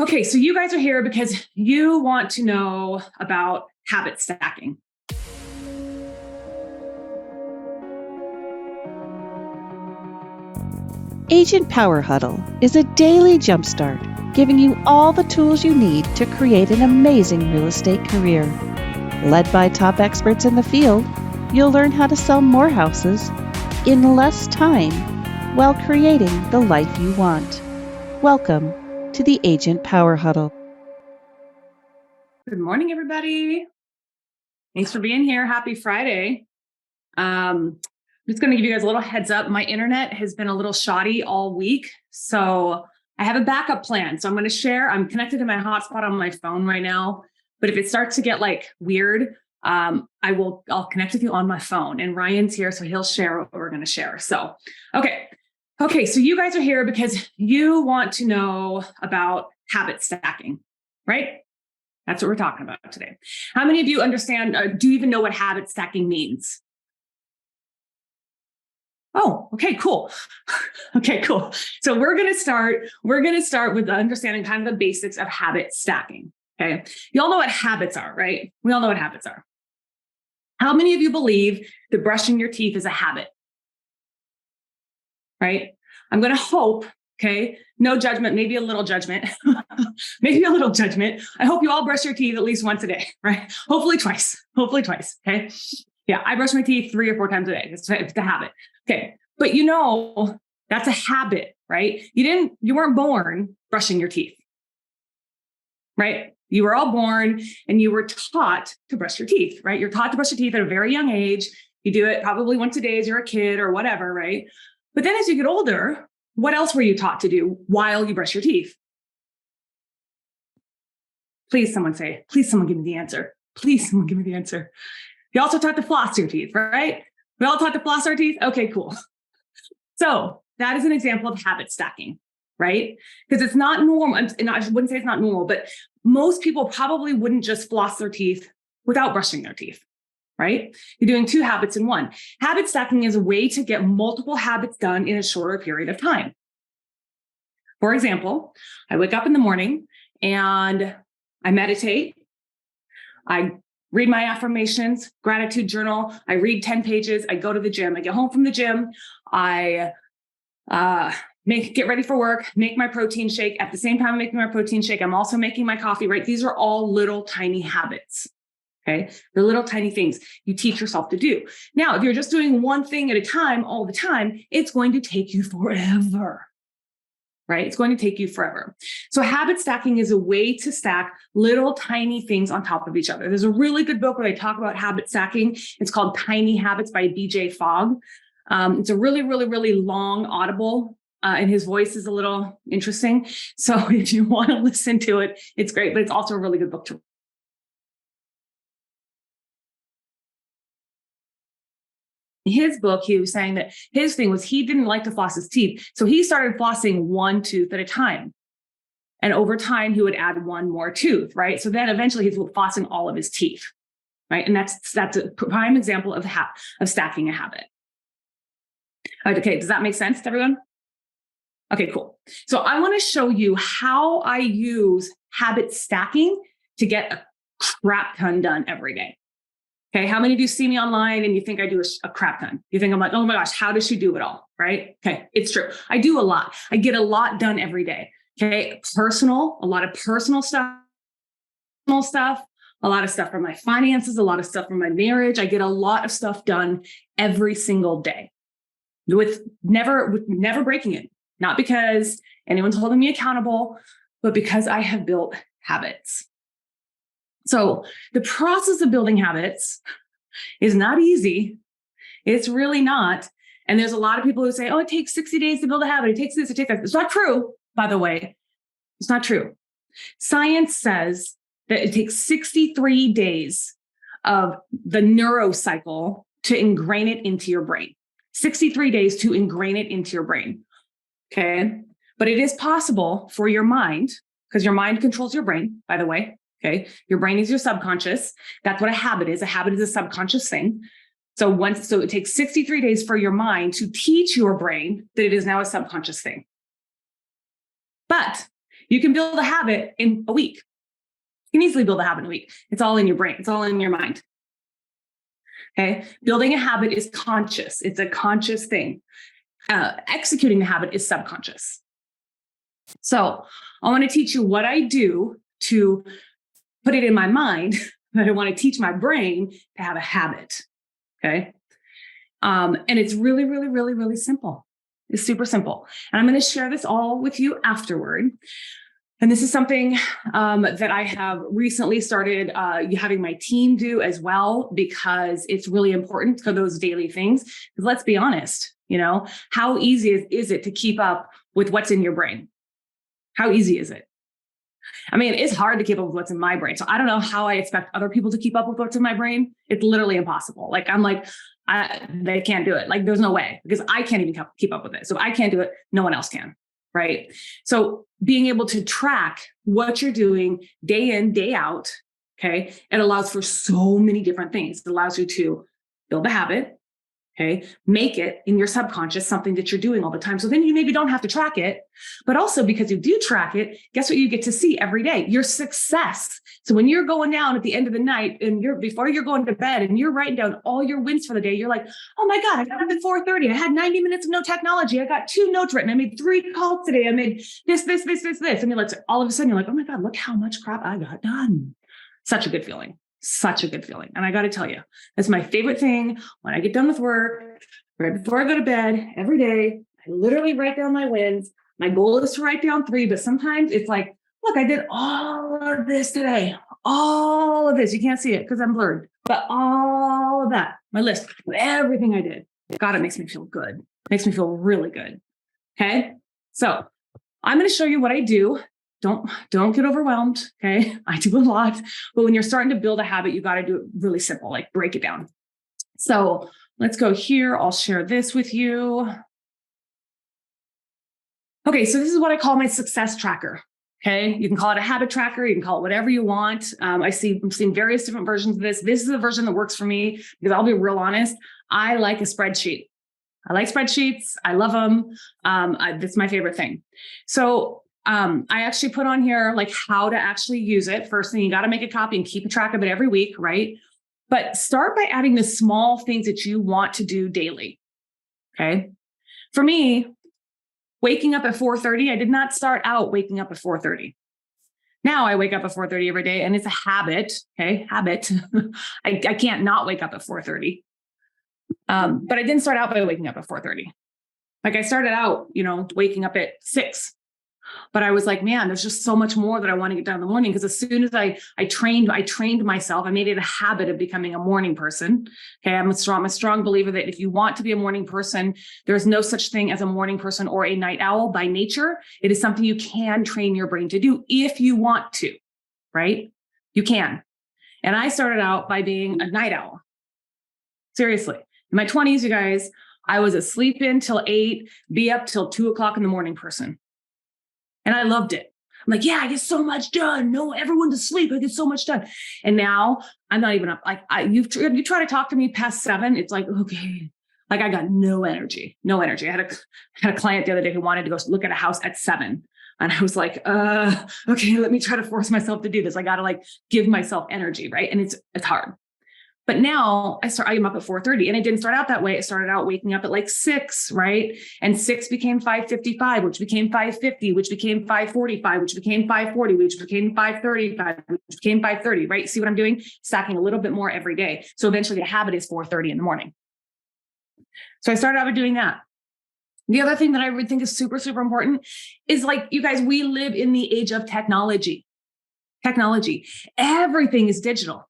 Okay, so you guys are here because you want to know about habit stacking. Agent Power Huddle is a daily jumpstart, giving you all the tools you need to create an amazing real estate career. Led by top experts in the field, you'll learn how to sell more houses in less time while creating the life you want. Welcome to the Agent Power Huddle. Good morning, everybody. Thanks for being here. Happy Friday. I'm just going to give you guys a little heads up. My internet has been a little shoddy all week, so I have a backup plan. So I'm going to share. I'm connected to my hotspot on my phone right now, but if it starts to get weird, I'll connect with you on my phone. And Ryan's here, so he'll share what we're going to share. So, okay. So you guys are here because you want to know about habit stacking, right? That's what we're talking about today. How many of you understand, do you even know what habit stacking means? Oh, okay, cool. Okay, cool. So we're going to start with understanding kind of the basics of habit stacking. Okay. You all know what habits are, right? We all know what habits are. How many of you believe that brushing your teeth is a habit? Right? I'm going to hope, okay, no judgment, maybe a little judgment, maybe a little judgment. I hope you all brush your teeth at least once a day, right? Hopefully twice, okay? Yeah, I brush my teeth 3 or 4 times a day. It's a habit. Okay, but that's a habit, right? You weren't born brushing your teeth, right? You were all born and you were taught to brush your teeth, right? You're taught to brush your teeth at a very young age. You do it probably once a day as you're a kid or whatever, right? But then as you get older, what else were you taught to do while you brush your teeth? Please, someone give me the answer. Please, someone give me the answer. You also taught to floss your teeth, right? We all taught to floss our teeth? Okay, cool. So that is an example of habit stacking, right? Because it's not normal. And I wouldn't say it's not normal, but most people probably wouldn't just floss their teeth without brushing their teeth, right? You're doing 2 habits in one. Habit stacking is a way to get multiple habits done in a shorter period of time. For example, I wake up in the morning and I meditate. I read my affirmations, gratitude journal. I read 10 pages. I go to the gym. I get home from the gym. I get ready for work, make my protein shake. At the same time I'm making my protein shake, I'm also making my coffee, right? These are all little tiny habits. Okay. They're little tiny things you teach yourself to do. Now, if you're just doing one thing at a time, all the time, it's going to take you forever. Right? It's going to take you forever. So habit stacking is a way to stack little tiny things on top of each other. There's a really good book where they talk about habit stacking. It's called Tiny Habits by BJ Fogg. It's a really, really, really long audible, and his voice is a little interesting. So if you want to listen to it, it's great, but it's also a really good book to read. His book, he was saying that his thing was he didn't like to floss his teeth. So he started flossing one tooth at a time. And over time, he would add one more tooth, right? So then eventually he's flossing all of his teeth, right? And that's a prime example of stacking a habit. Okay, does that make sense to everyone? Okay, cool. So I want to show you how I use habit stacking to get a crap ton done every day. Okay, how many of you see me online and you think I do a crap ton? You think I'm like, oh my gosh, how does she do it all, right? Okay, it's true. I do a lot. I get a lot done every day. Okay, a lot of personal stuff, a lot of stuff from my finances, a lot of stuff from my marriage. I get a lot of stuff done every single day with never breaking it. Not because anyone's holding me accountable, but because I have built habits. So the process of building habits is not easy. It's really not. And there's a lot of people who say, oh, it takes 60 days to build a habit. It takes this, it takes that. It's not true, by the way. It's not true. Science says that it takes 63 days of the neurocycle to ingrain it into your brain. 63 days to ingrain it into your brain. Okay. But it is possible for your mind, because your mind controls your brain, by the way. Okay. Your brain is your subconscious. That's what a habit is. A habit is a subconscious thing. So it takes 63 days for your mind to teach your brain that it is now a subconscious thing. But You can build a habit in a week. You can easily build a habit in a week. It's all in your brain. It's all in your mind. Okay. Building a habit is conscious. It's a conscious thing. Executing the habit is subconscious. So I want to teach you what I do to put it in my mind that I want to teach my brain to have a habit. Okay. And it's really, really, really, really simple. It's super simple. And I'm going to share this all with you afterward. And this is something that I have recently started having my team do as well, because it's really important for those daily things. Because let's be honest, how easy is it to keep up with what's in your brain? How easy is it? I mean, it's hard to keep up with what's in my brain. So I don't know how I expect other people to keep up with what's in my brain. It's literally impossible. Like, I'm like, they can't do it. Like, there's no way, because I can't even keep up with it. So if I can't do it, no one else can. Right. So being able to track what you're doing day in, day out. Okay. It allows for so many different things. It allows you to build a habit. Okay. Make it in your subconscious something that you're doing all the time. So then you maybe don't have to track it, but also because you do track it, guess what you get to see every day? Your success. So when you're going down at the end of the night and before you're going to bed and you're writing down all your wins for the day, you're like, oh my God, I got up at 4:30. I had 90 minutes of no technology. I got 2 notes written. I made 3 calls today. I made this. And you're like, all of a sudden you're like, oh my God, look how much crap I got done. Such a good feeling. Such a good feeling. And I got to tell you, that's my favorite thing. When I get done with work, right before I go to bed every day, I literally write down my wins. My goal is to write down 3, but sometimes it's like, look, I did all of this today. All of this. You can't see it because I'm blurred, but all of that, my list of everything I did. God, it makes me feel good. It makes me feel really good. Okay. So I'm going to show you what I do. Don't get overwhelmed. Okay. I do a lot, but when you're starting to build a habit, you got to do it really simple, like break it down. So let's go here. I'll share this with you. Okay. So this is what I call my success tracker. Okay. You can call it a habit tracker. You can call it whatever you want. I'm seeing various different versions of this. This is the version that works for me, because I'll be real honest. I like a spreadsheet. I like spreadsheets. I love them. That's my favorite thing. So I actually put on here like how to actually use it. First thing, you got to make a copy and keep a track of it every week, right? But start by adding the small things that you want to do daily. Okay. For me, waking up at 4:30, I did not start out waking up at 4:30. Now I wake up at 4:30 every day, and it's a habit. Okay. Habit. I can't not wake up at 4:30. But I didn't start out by waking up at 4:30. Like, I started out, waking up at 6. But I was like, man, there's just so much more that I want to get done in the morning. Because as soon as I trained myself, I made it a habit of becoming a morning person. Okay. I'm a strong believer that if you want to be a morning person, there's no such thing as a morning person or a night owl by nature. It is something you can train your brain to do if you want to, right? You can. And I started out by being a night owl. Seriously. In my 20s, you guys, I was a sleep in till 8, be up till 2 o'clock in the morning person. And I loved it. I'm like, yeah, I get so much done. No, everyone's asleep. I get so much done. And now I'm not even up. Like, you try to talk to me past 7. It's like, okay, like I got no energy. I had a client the other day who wanted to go look at a house at 7. And I was like, okay, let me try to force myself to do this. I got to give myself energy. Right. And it's hard. But now I'm up at 4:30, and it didn't start out that way. It started out waking up at 6, right? And 6 became 5:55, which became 5:50, which became 5:45, which became 5:40, which became 5:35, which became 5:30, right? See what I'm doing? Stacking a little bit more every day. So eventually the habit is 4:30 in the morning. So I started out with doing that. The other thing that I would think is super, super important is, you guys, we live in the age of technology. Everything is digital,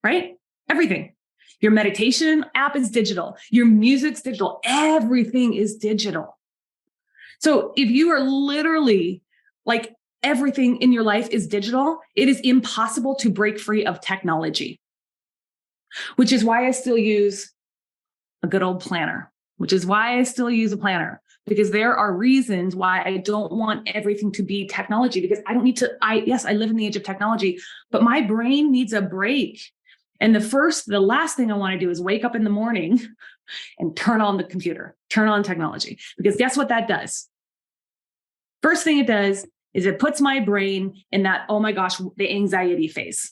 right? Everything. Your meditation app is digital. Your music's digital. Everything is digital. So if you are literally everything in your life is digital, it is impossible to break free of technology, which is why I still use a good old planner, because there are reasons why I don't want everything to be technology, because I don't need to, yes, I live in the age of technology, but my brain needs a break. And the last thing I want to do is wake up in the morning and turn on the computer, turn on technology, because guess what that does? First thing it does is it puts my brain in that, oh my gosh, the anxiety phase.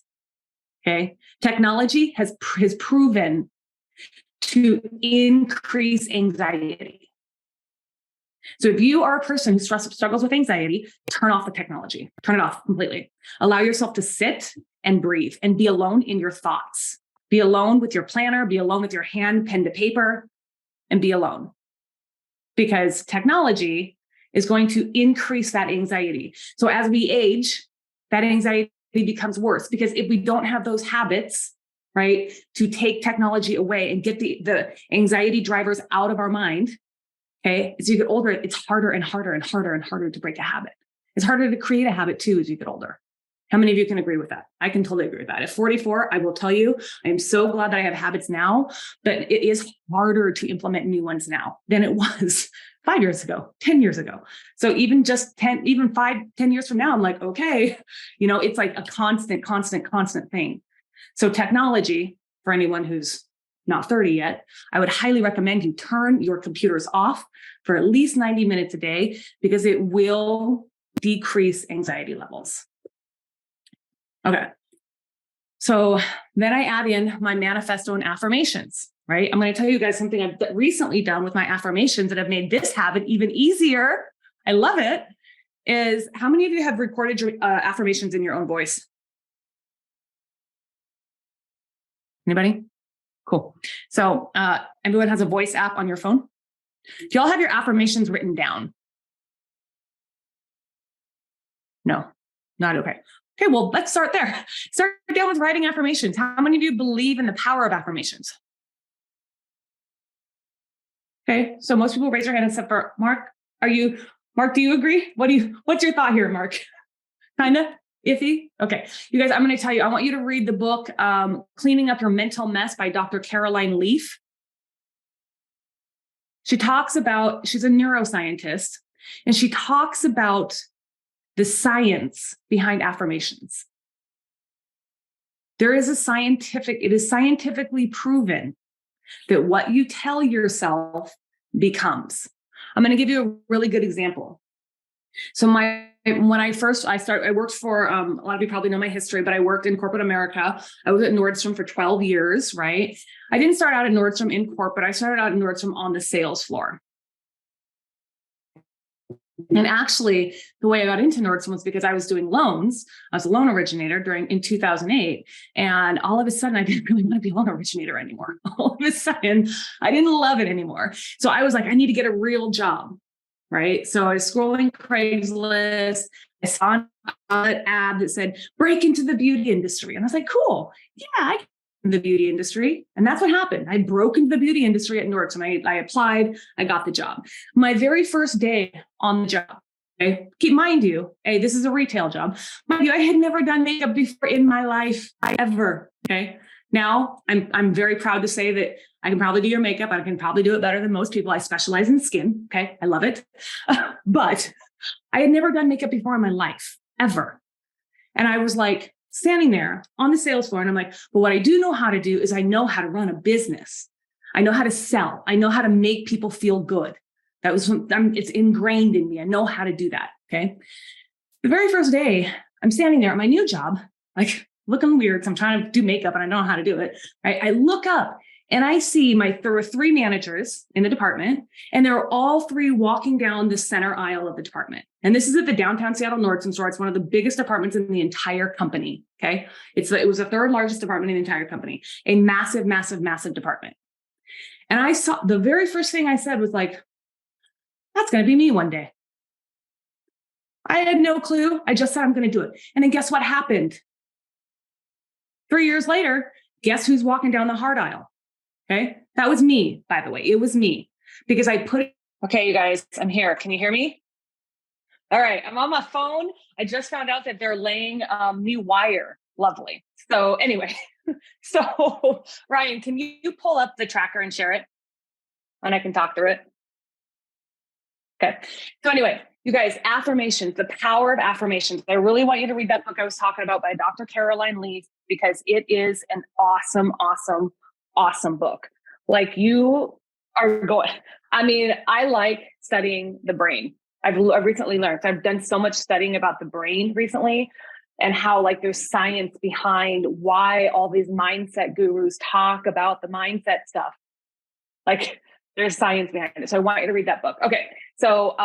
Okay. Technology has proven to increase anxiety. So if you are a person who struggles with anxiety, turn off the technology, turn it off completely. Allow yourself to sit and breathe and be alone in your thoughts. Be alone with your planner, be alone with your hand, pen to paper, and be alone. Because technology is going to increase that anxiety. So as we age, that anxiety becomes worse, because if we don't have those habits, right, to take technology away and get the anxiety drivers out of our mind, okay, as you get older, it's harder and harder and harder and harder to break a habit. It's harder to create a habit too as you get older. How many of you can agree with that? I can totally agree with that. At 44, I will tell you, I am so glad that I have habits now, but it is harder to implement new ones now than it was 5 years ago, 10 years ago. So even just 10 years from now, I'm like, okay, it's like a constant thing. So technology, for anyone who's not 30 yet, I would highly recommend you turn your computers off for at least 90 minutes a day, because it will decrease anxiety levels. Okay. So then I add in my manifesto and affirmations, right? I'm going to tell you guys something I've recently done with my affirmations that have made this habit even easier. I love it. Is how many of you have recorded your affirmations in your own voice? Anybody? Cool. So everyone has a voice app on your phone. Do y'all have your affirmations written down? No, not okay. Okay, well, let's start there. Start down with writing affirmations. How many of you believe in the power of affirmations? Okay, so most people raise their hand except for Mark. Mark, do you agree? What's your thought here, Mark? Kind of iffy? Okay, you guys, I'm going to tell you, I want you to read the book, Cleaning Up Your Mental Mess by Dr. Caroline Leaf. She's a neuroscientist, and she talks about the science behind affirmations. It is scientifically proven that what you tell yourself becomes. I'm going to give you a really good example. So when I worked for, a lot of you probably know my history, but I worked in corporate America. I was at Nordstrom for 12 years, right? I didn't start out at Nordstrom in corporate. I started out at Nordstrom on the sales floor. And actually, the way I got into Nordstrom was because I was doing loans. I was a loan originator in 2008. And all of a sudden, I didn't really want to be a loan originator anymore. All of a sudden, I didn't love it anymore. So I was like, I need to get a real job, right? So I was scrolling Craigslist. I saw an ad that said, break into the beauty industry. And I was like, cool. Yeah, I can in the beauty industry. And that's what happened. I broke into the beauty industry at Nordstrom. I applied, I got the job. My very first day on the job, okay, mind you, hey, this is a retail job. Mind you, I had never done makeup before in my life, ever. Okay. Now I'm very proud to say that I can probably do your makeup. I can probably do it better than most people. I specialize in skin. Okay. I love it. But I had never done makeup before in my life, ever. And I was like, standing there on the sales floor. And I'm like, well, what I do know how to do is I know how to run a business. I know how to sell. I know how to make people feel good. It's ingrained in me. I know how to do that. Okay. The very first day I'm standing there at my new job, like looking weird. So I'm trying to do makeup and I don't know how to do it. Right? I look up and I see there were 3 managers in the department, and they're all 3 walking down the center aisle of the department. And this is at the downtown Seattle Nordstrom store. It's one of the biggest departments in the entire company. Okay. It was the 3rd largest department in the entire company, a massive, massive, massive department. And I saw the very first thing I said was like, that's going to be me one day. I had no clue. I just said, I'm going to do it. And then guess what happened? 3 years later, guess who's walking down the hard aisle? Okay. That was me, by the way. It was me because okay, you guys, I'm here. Can you hear me? All right. I'm on my phone. I just found out that they're laying new wire. Lovely. So anyway, Ryan, can you pull up the tracker and share it? And I can talk through it. Okay. So anyway, you guys, affirmations, the power of affirmations. I really want you to read that book I was talking about by Dr. Caroline Leaf, because it is an awesome, awesome, awesome book. Like, you are going, I like studying the brain. I've recently learned. So I've done so much studying about the brain recently, and how like there's science behind why all these mindset gurus talk about the mindset stuff. Like there's science behind it. So I want you to read that book. Okay. So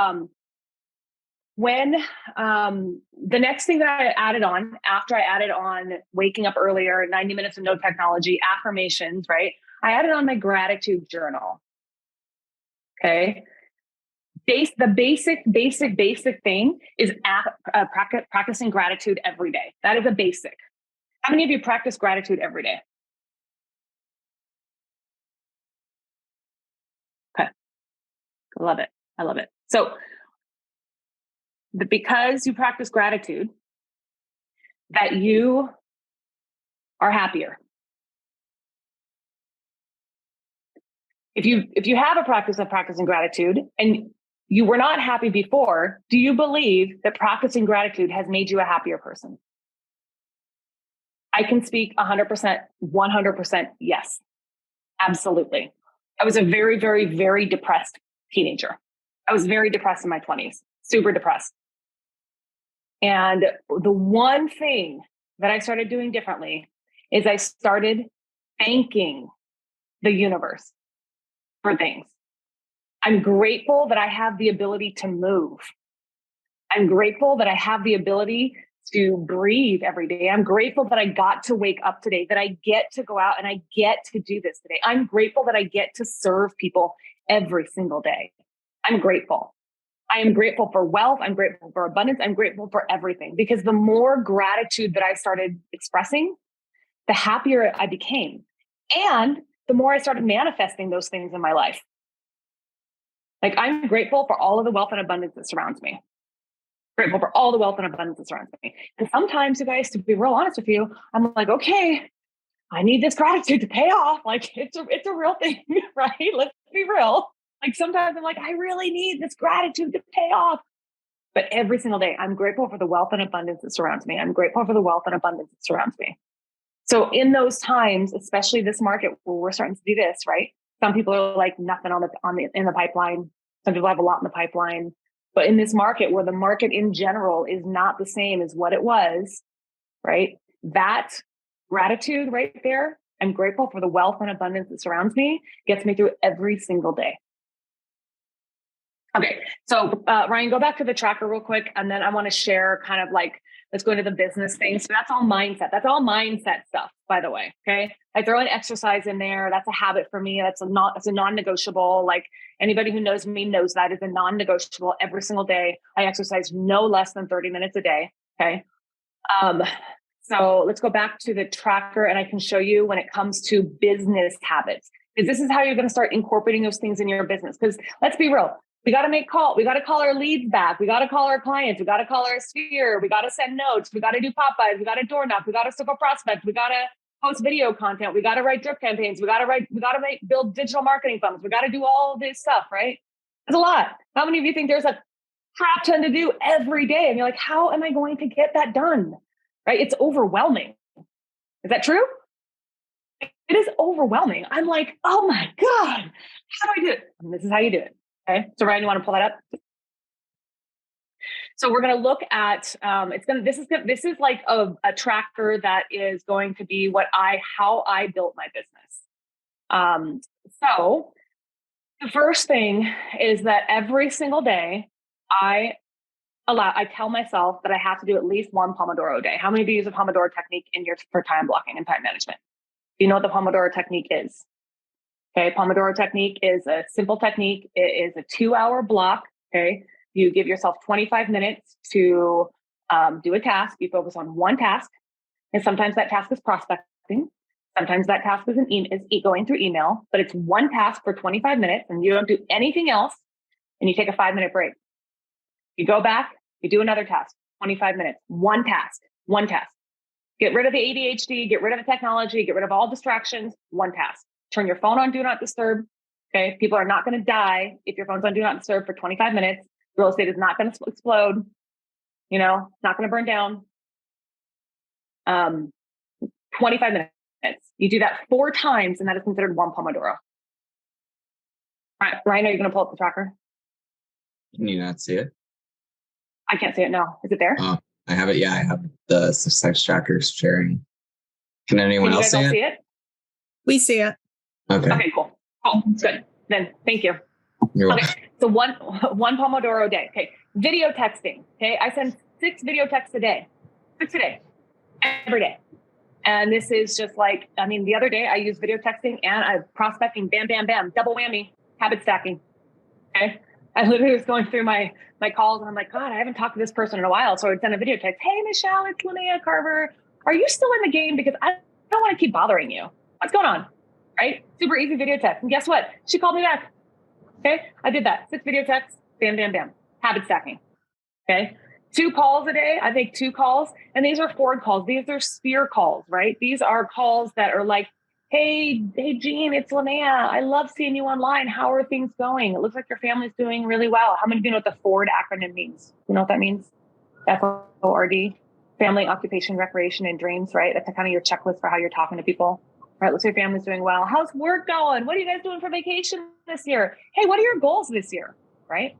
when the next thing that I added on, after I added on waking up earlier, 90 minutes of no technology, affirmations, right? I added on my gratitude journal. Okay. The basic thing is practicing gratitude every day. That is a basic. How many of you practice gratitude every day? Okay. I love it. I love it. So because you practice gratitude, that you are happier. If you have a practice of practicing gratitude and you were not happy before, do you believe that practicing gratitude has made you a happier person? I can speak 100%, 100% yes. Absolutely. I was a very, very, very depressed teenager. I was very depressed in my 20s, super depressed. And the one thing that I started doing differently is I started thanking the universe for things. I'm grateful that I have the ability to move. I'm grateful that I have the ability to breathe every day. I'm grateful that I got to wake up today, that I get to go out and I get to do this today. I'm grateful that I get to serve people every single day. I'm grateful. I am grateful for wealth. I'm grateful for abundance. I'm grateful for everything, because the more gratitude that I started expressing, the happier I became. And the more I started manifesting those things in my life. Like, I'm grateful for all of the wealth and abundance that surrounds me. Grateful for all the wealth and abundance that surrounds me. And sometimes, you guys, to be real honest with you, I'm like, okay, I need this gratitude to pay off. Like, it's a real thing, right? Let's be real. Like, sometimes I'm like, I really need this gratitude to pay off. But every single day, I'm grateful for the wealth and abundance that surrounds me. I'm grateful for the wealth and abundance that surrounds me. So in those times, especially this market where we're starting to do this, right? Some people are like nothing in the pipeline. Some people have a lot in the pipeline. But in this market where the market in general is not the same as what it was, right? That gratitude right there, I'm grateful for the wealth and abundance that surrounds me, gets me through every single day. Okay, so Ryan, go back to the tracker real quick, and then I want to share kind of like, let's go into the business thing. So that's all mindset. That's all mindset stuff, by the way. Okay, I throw an exercise in there. That's a habit for me. It's a non-negotiable. Like, anybody who knows me knows that is a non-negotiable. Every single day, I exercise no less than 30 minutes a day. Okay. So let's go back to the tracker, and I can show you when it comes to business habits, because this is how you're going to start incorporating those things in your business. Because let's be real. We got to make calls. We got to call our leads back. We got to call our clients. We got to call our sphere. We got to send notes. We got to do Popeyes. We got to door knock. We got to circle prospect. We got to post video content. We got to write drip campaigns. We got to build digital marketing funnels. We got to do all of this stuff, right? There's a lot. How many of you think there's a crap ton to do every day? And you're like, how am I going to get that done? Right? It's overwhelming. Is that true? It is overwhelming. I'm like, oh my God, how do I do it? And this is how you do it. Okay. So Ryan, you want to pull that up? So we're going to look at, this is like a tracker that is going to be how I built my business. So the first thing is that every single day I tell myself that I have to do at least one Pomodoro a day. How many of you use a Pomodoro technique for time blocking and time management? Do you know what the Pomodoro technique is? Okay, Pomodoro technique is a simple technique. It is a 2-hour block. Okay, you give yourself 25 minutes to do a task. You focus on one task, and sometimes that task is prospecting. Sometimes that task is going through email. But it's one task for 25 minutes, and you don't do anything else. And you take a 5-minute break. You go back. You do another task. 25 minutes. One task. Get rid of the ADHD. Get rid of the technology. Get rid of all distractions. One task. Turn your phone on Do Not Disturb. Okay. People are not going to die if your phone's on Do Not Disturb for 25 minutes. Real estate is not going to explode. It's not going to burn down. 25 minutes. You do that 4 times, and that is considered one Pomodoro. All right. Ryan, are you going to pull up the tracker? Can you not see it? I can't see it now. Is it there? I have it. Yeah, I have the success trackers sharing. Can anyone Can you else guys all see see it? it? We see it. Okay. Okay, cool. Oh, good. Then thank you. You're welcome. Okay, so one Pomodoro a day. Okay, video texting. Okay, I send 6 video texts a day. 6 a day, every day. And this is just like, I mean, the other day I used video texting and I prospecting, bam, bam, bam, double whammy, habit stacking. Okay, I literally was going through my calls and I'm like, God, I haven't talked to this person in a while. So I would send a video text. Hey, Michelle, it's Lynea Carver. Are you still in the game? Because I don't want to keep bothering you. What's going on? Right? Super easy video text. And guess what? She called me back. Okay, I did that. 6 video texts, bam, bam, bam. Habit stacking. Okay, 2 calls a day. I make 2 calls, and these are forward calls. These are spear calls, right? These are calls that are like, hey, Jean, it's Lynea. I love seeing you online. How are things going? It looks like your family's doing really well. How many of you know what the FORD acronym means? You know what that means? FORD, family, occupation, recreation, and dreams, right? That's kind of your checklist for how you're talking to people. Right, looks like your family's doing well. How's work going? What are you guys doing for vacation this year? Hey, what are your goals this year? Right?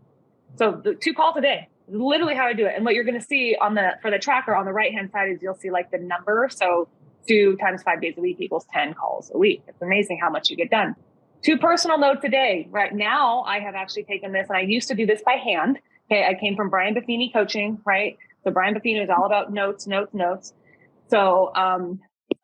So the 2 calls a day is literally how I do it. And what you're going to see for the tracker on the right-hand side is you'll see like the number. So 2 times 5 days a week equals 10 calls a week. It's amazing how much you get done. 2 personal notes a day. Right now, I have actually taken this, and I used to do this by hand. Okay, I came from Brian Buffini coaching, right? So Brian Buffini is all about notes. So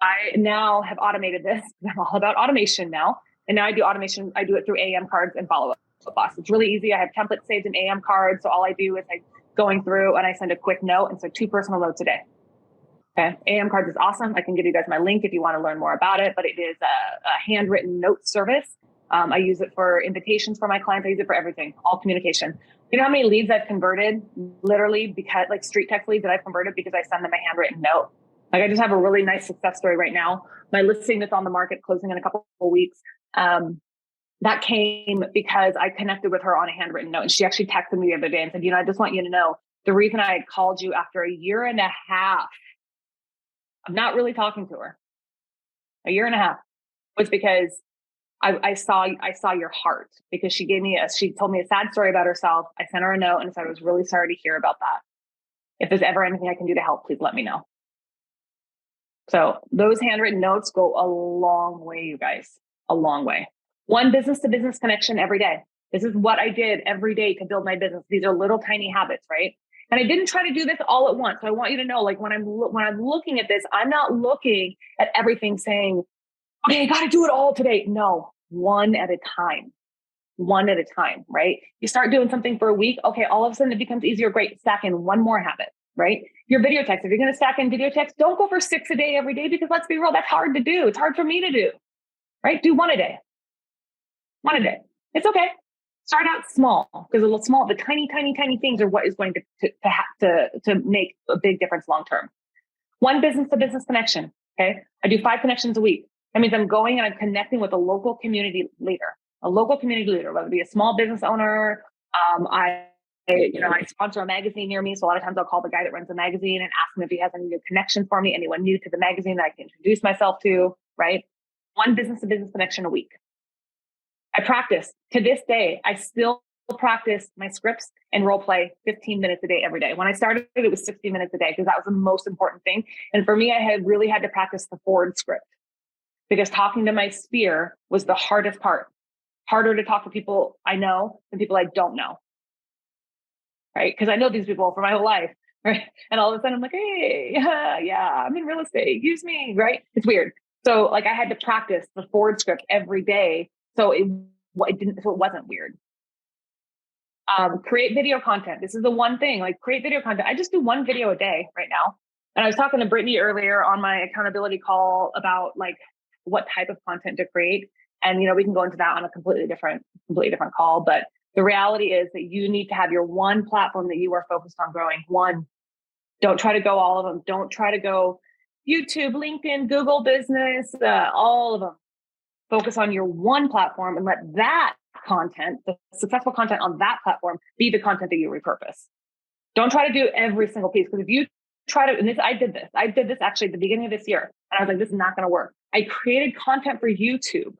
I now have automated this. I'm all about automation now. And now I do automation. I do it through AM cards and follow-up box. It's really easy. I have templates saved in AM cards. So all I do is going through and I send a quick note. And so 2 personal notes a day. Okay. AM cards is awesome. I can give you guys my link if you want to learn more about it, but it is a handwritten note service. I use it for invitations for my clients. I use it for everything, all communication. You know how many leads I've converted literally because like street text leads that I've converted because I send them a handwritten note. Like I just have a really nice success story right now. My listing that's on the market closing in a couple of weeks. That came because I connected with her on a handwritten note. And she actually texted me the other day and said, you know, I just want you to know the reason I had called you after a year and a half of not really talking to her, a year and a half, was because I saw your heart, because she told me a sad story about herself. I sent her a note and said, I was really sorry to hear about that. If there's ever anything I can do to help, please let me know. So those handwritten notes go a long way, you guys, a long way. 1 business to business connection every day. This is what I did every day to build my business. These are little tiny habits, right? And I didn't try to do this all at once. So I want you to know, like when I'm looking at this, I'm not looking at everything saying, okay, I got to do it all today. No, 1 at a time. 1 at a time, right? You start doing something for a week. Okay, all of a sudden it becomes easier. Great. Stack in 1 more habit, right? Your video text. If you're going to stack in video text, don't go for 6 a day every day, because let's be real, that's hard to do. It's hard for me to do, right? Do 1 a day. 1 a day. It's okay. Start out small, because a little small, the tiny things are what is going to make a big difference long term. 1 business to business connection. Okay. I do 5 connections a week. That means I'm going and I'm connecting with a local community leader, whether it be a small business owner. I sponsor a magazine near me. So a lot of times I'll call the guy that runs the magazine and ask him if he has any new connections for me, anyone new to the magazine that I can introduce myself to, right? 1 business to business connection a week. I practice to this day. I still practice my scripts and role play 15 minutes a day every day. When I started, it was 60 minutes a day, because that was the most important thing. And for me, I had really had to practice the forward script, because talking to my sphere was the hardest part. Harder to talk to people I know than people I don't know. Right? Because I know these people for my whole life. Right? And all of a sudden I'm like, hey, yeah, I'm in real estate. Use me. Right? It's weird. So like I had to practice the forward script every day. So it wasn't weird. Create video content. This is the one thing, like create video content. I just do 1 video a day right now. And I was talking to Brittany earlier on my accountability call about like what type of content to create. And, we can go into that on a completely different call. But the reality is that you need to have your 1 platform that you are focused on growing. 1. Don't try to go all of them. Don't try to go YouTube, LinkedIn, Google business, all of them. Focus on your 1 platform and let that content, the successful content on that platform, be the content that you repurpose. Don't try to do every single piece, because if you try to, and this, I did this actually at the beginning of this year, and I was like, this is not going to work. I created content for YouTube,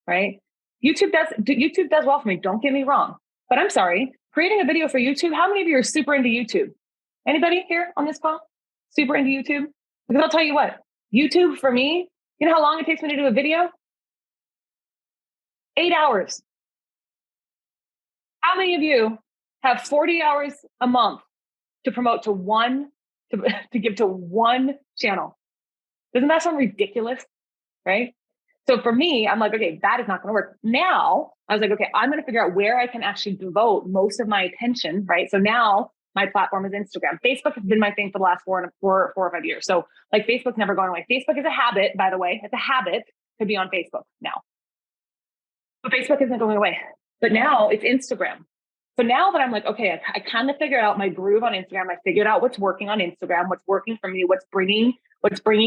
right? YouTube does well for me. Don't get me wrong, but I'm sorry. creating a video for YouTube. How many of you are super into YouTube? Anybody here on this call? Super into YouTube? Because I'll tell you what, YouTube for me, you know how long it takes me to do a video? 8 hours. How many of you have 40 hours a month to promote to to give to one channel? Doesn't that sound ridiculous? Right? So for me, I'm like, okay, that is not going to work. Now I was like, okay, I'm going to figure out where I can actually devote most of my attention. Right? So now my platform is Instagram. Facebook has been my thing for the last 4 or 5 years. So like Facebook's never going away. Facebook is a habit, by the way. It's a habit to be on Facebook now. But Facebook isn't going away. But now it's Instagram. So now that I'm like, okay, I kind of figured out my groove on Instagram. I figured out what's working on Instagram, what's working for me, what's bringing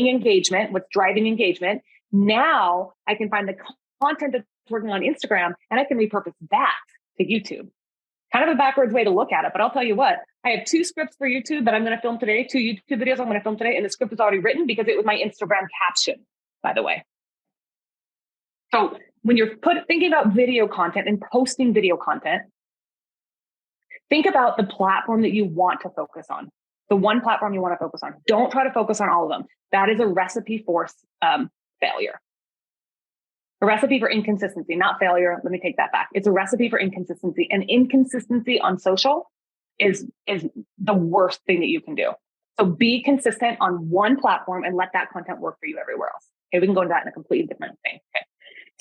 engagement, what's driving engagement. Now I can find the content that's working on Instagram and I can repurpose that to YouTube. Kind of a backwards way to look at it, but I'll tell you what, I have 2 scripts for YouTube that I'm going to film today, 2 YouTube videos I'm going to film today, and the script is already written because it was my Instagram caption, by the way. So when you're thinking about video content and posting video content, think about the platform that you want to focus on. The one platform you want to focus on. Don't try to focus on all of them. That is a recipe for failure. A recipe for inconsistency, not failure. Let me take that back. It's a recipe for inconsistency. And inconsistency on social is the worst thing that you can do. So be consistent on one platform and let that content work for you everywhere else. Okay, we can go into that in a completely different thing. Okay.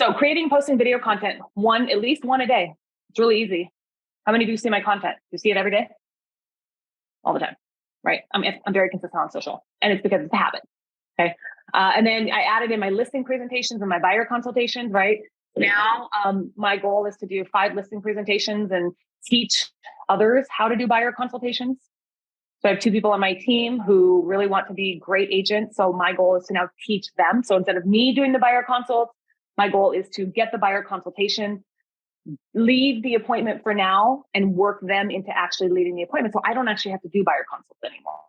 So creating, posting video content, at least one a day. It's really easy. How many of you see my content? Do you see it every day? All the time, right? I'm very consistent on social, and it's because it's a habit. Okay. And then I added in my listing presentations and my buyer consultations, right? Now, my goal is to do 5 listing presentations and teach others how to do buyer consultations. So I have 2 people on my team who really want to be great agents. So my goal is to now teach them. So instead of me doing the buyer consult, my goal is to get the buyer consultation, leave the appointment for now, and work them into actually leading the appointment. So I don't actually have to do buyer consults anymore.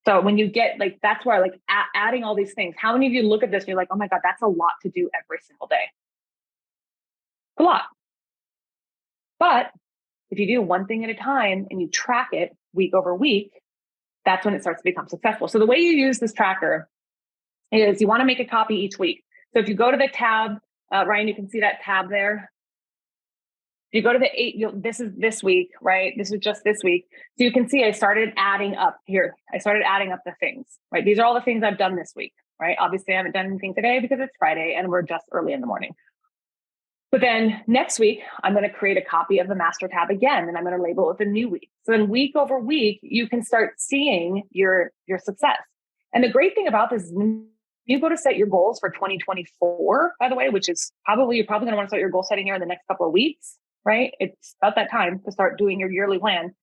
So when you get that's where adding all these things, how many of you look at this and you're like, oh my God, that's a lot to do every single day? A lot. But if you do one thing at a time and you track it week over week, that's when it starts to become successful. So the way you use this tracker is you want to make a copy each week. So if you go to the tab, Ryan, you can see that tab there. If you go to the 8, this is this week, right? This is just this week. So you can see I started adding up here. I started adding up the things, right? These are all the things I've done this week, right? Obviously, I haven't done anything today because it's Friday and we're just early in the morning. But then next week, I'm going to create a copy of the master tab again, and I'm going to label it with a new week. So then week over week, you can start seeing your success. And the great thing about this is when you go to set your goals for 2024, by the way, which is you're probably going to want to start your goal setting here in the next couple of weeks, right? It's about that time to start doing your yearly plan.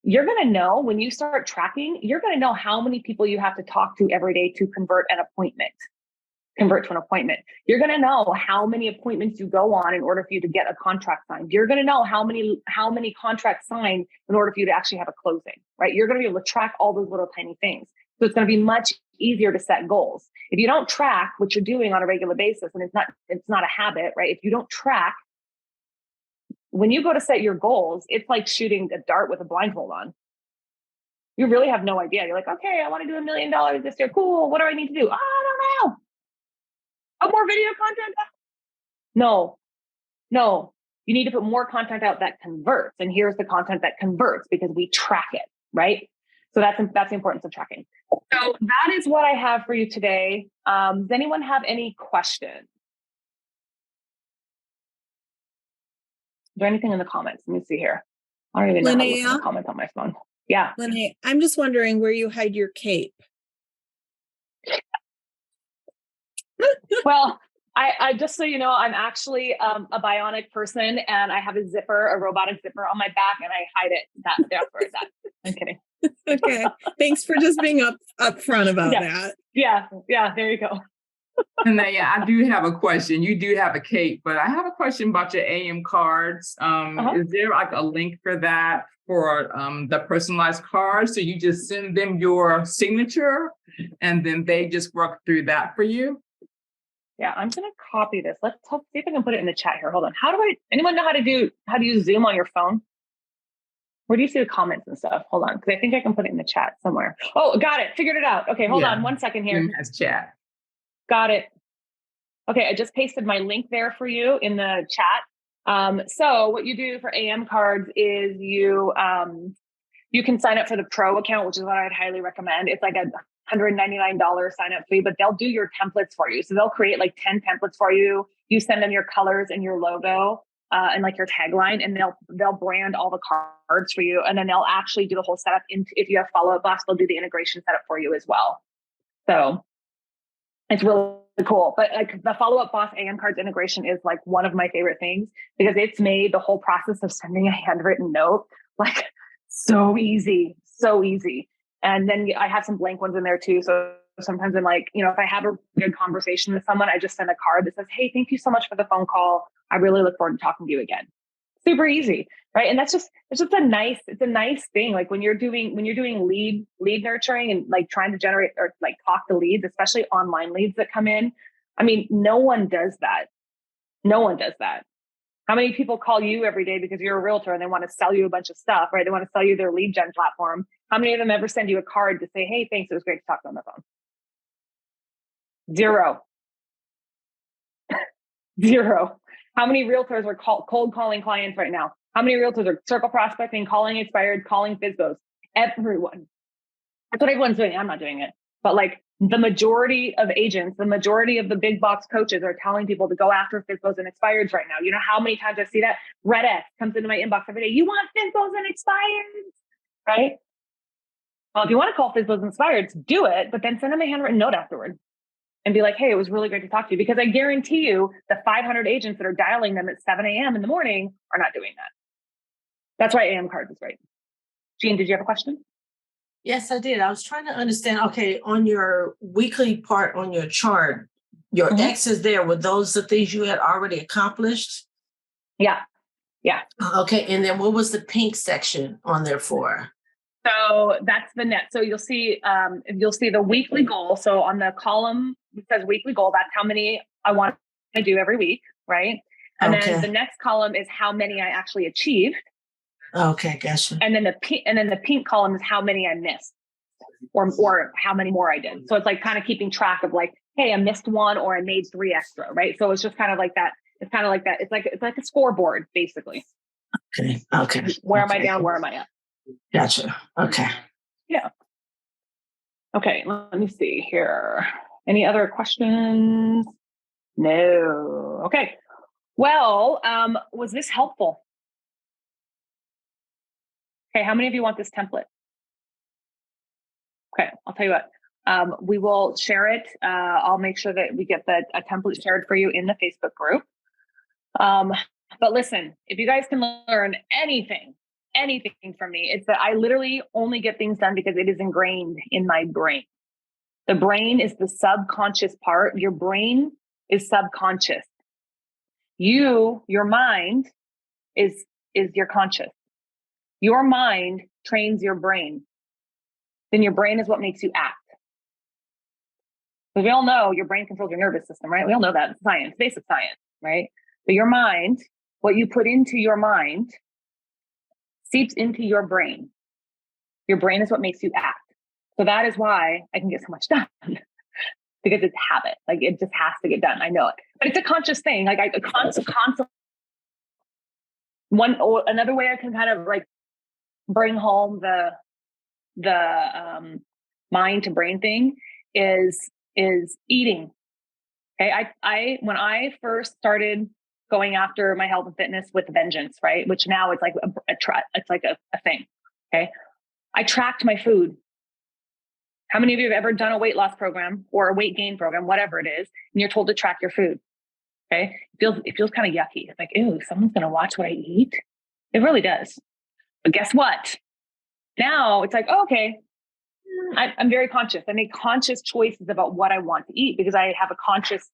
You're going to know when you start tracking, you're going to know how many people you have to talk to every day to convert to an appointment. You're going to know how many appointments you go on in order for you to get a contract signed. You're going to know how many contracts signed in order for you to actually have a closing, right? You're going to be able to track all those little tiny things. So it's going to be much easier to set goals. If you don't track what you're doing on a regular basis, and it's not a habit, right? If you don't track, when you go to set your goals, it's like shooting a dart with a blindfold on. You really have no idea. You're like, okay, I want to do $1 million this year. Cool. What do I need to do? I don't know. Oh, more video content? No. You need to put more content out that converts. And here's the content that converts because we track it, right? So that's the importance of tracking. So that is what I have for you today. Does anyone have any questions? Is there anything in the comments? Let me see here. I don't even know how to look at the comments on my phone. Yeah. Lynea, I'm just wondering where you hide your cape. Well, I just so you know, I'm actually a bionic person, and I have a robotic zipper on my back, and I hide it. That's where it's at. I'm kidding. Okay. Thanks for just being up front about that. Yeah. There you go. And then, I do have a question. You do have a cape, but I have a question about your AM cards. Is there like a link for that for the personalized cards? So you just send them your signature and then they just work through that for you? Yeah, I'm gonna copy this. Let's see if I can put it in the chat here. Hold on. Anyone know how to use Zoom on your phone? Where do you see the comments and stuff? Hold on, because I think I can put it in the chat somewhere. Oh, got it. Figured it out. Okay, hold on 1 second here. Zoom has chat. Got it. Okay, I just pasted my link there for you in the chat. So what you do for AM cards is you can sign up for the pro account, which is what I'd highly recommend. It's like a $199 sign up fee, but they'll do your templates for you. So they'll create like 10 templates for you. You send them your colors and your logo and like your tagline, and they'll brand all the cards for you. And then they'll actually do the whole setup. If you have Follow Up Boss, they'll do the integration setup for you as well. So it's really cool. But like the Follow Up Boss AM cards integration is like one of my favorite things because it's made the whole process of sending a handwritten note like so easy. And then I have some blank ones in there too. So sometimes I'm like, if I have a good conversation with someone, I just send a card that says, "Hey, thank you so much for the phone call. I really look forward to talking to you again." Super easy, right? And it's just a nice thing. Like when you're doing lead nurturing and like trying to generate or like talk to leads, especially online leads that come in. I mean, no one does that. How many people call you every day because you're a realtor and they want to sell you a bunch of stuff, right? They want to sell you their lead gen platform. How many of them ever send you a card to say, "Hey, thanks, it was great to talk to you on the phone"? Zero. Zero. How many realtors are cold calling clients right now? How many realtors are circle prospecting, calling expired, calling FSBOs? Everyone. That's what everyone's doing. I'm not doing it. But like the majority of agents, the majority of the big box coaches are telling people to go after FSBOs and expireds right now. You know how many times I see that? Red X comes into my inbox every day. "You want FSBOs and expireds," right? Well, if you want to call FSBOs and expireds, do it, but then send them a handwritten note afterward and be like, "Hey, it was really great to talk to you." Because I guarantee you the 500 agents that are dialing them at 7 a.m. in the morning are not doing that. That's why AM cards is great. Jean, did you have a question? Yes, I did. I was trying to understand, okay, on your weekly part on your chart, your X's there, were those the things you had already accomplished? Yeah. Okay, and then what was the pink section on there for? So that's the net. So you'll see the weekly goal. So on the column, it says weekly goal. That's how many I want to do every week, right? And then the next column is how many I actually achieved. Okay, gotcha. And then the pink column is how many I missed, or how many more I did. So it's like kind of keeping track of like, hey, I missed one or I made 3 extra, right? So it's just kind of like that. It's kind of like that. It's like a scoreboard, basically. Okay. Where am I down? Where am I up? Gotcha. Okay. Yeah. Okay, let me see here. Any other questions? No. Okay. Well, was this helpful? Okay, how many of you want this template? Okay, I'll tell you what. We will share it. I'll make sure that we get a template shared for you in the Facebook group. But listen, if you guys can learn anything from me, it's that I literally only get things done because it is ingrained in my brain. The brain is the subconscious part. Your brain is subconscious. Your mind is your conscious. Your mind trains your brain. Then your brain is what makes you act. Because we all know your brain controls your nervous system, right? We all know that. It's science, basic science, right? But your mind, what you put into your mind seeps into your brain. Your brain is what makes you act. So that is why I can get so much done. Because it's habit. Like it just has to get done. I know it. But it's a conscious thing. Like another way I can kind of like bring home the mind to brain thing is eating. Okay. I when I first started going after my health and fitness with vengeance, right? Which now it's like it's like a thing. Okay. I tracked my food. How many of you have ever done a weight loss program or a weight gain program, whatever it is, and you're told to track your food? Okay. It feels kind of yucky. It's like, ew, someone's going to watch what I eat. It really does. But guess what? Now it's like, oh, okay, I'm very conscious. I make conscious choices about what I want to eat because I have a conscious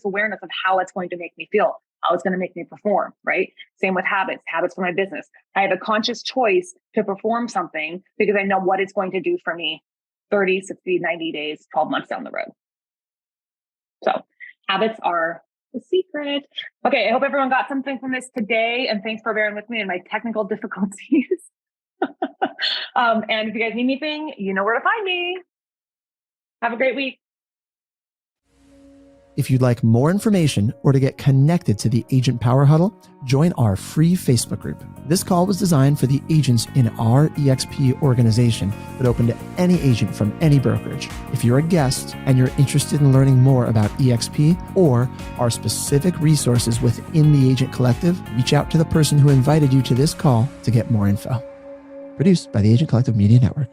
awareness of how it's going to make me feel, how it's going to make me perform, right? Same with habits for my business. I have a conscious choice to perform something because I know what it's going to do for me 30, 60, 90 days, 12 months down the road. So Habits are the secret. Okay, I hope everyone got something from this today, and thanks for bearing with me in my technical difficulties. And if you guys need anything, you know where to find me. Have a great week. If you'd like more information or to get connected to the Agent Power Huddle, join our free Facebook group. This call was designed for the agents in our EXP organization, but open to any agent from any brokerage. If you're a guest and you're interested in learning more about EXP or our specific resources within the Agent Collective, reach out to the person who invited you to this call to get more info. Produced by the Agent Collective Media Network.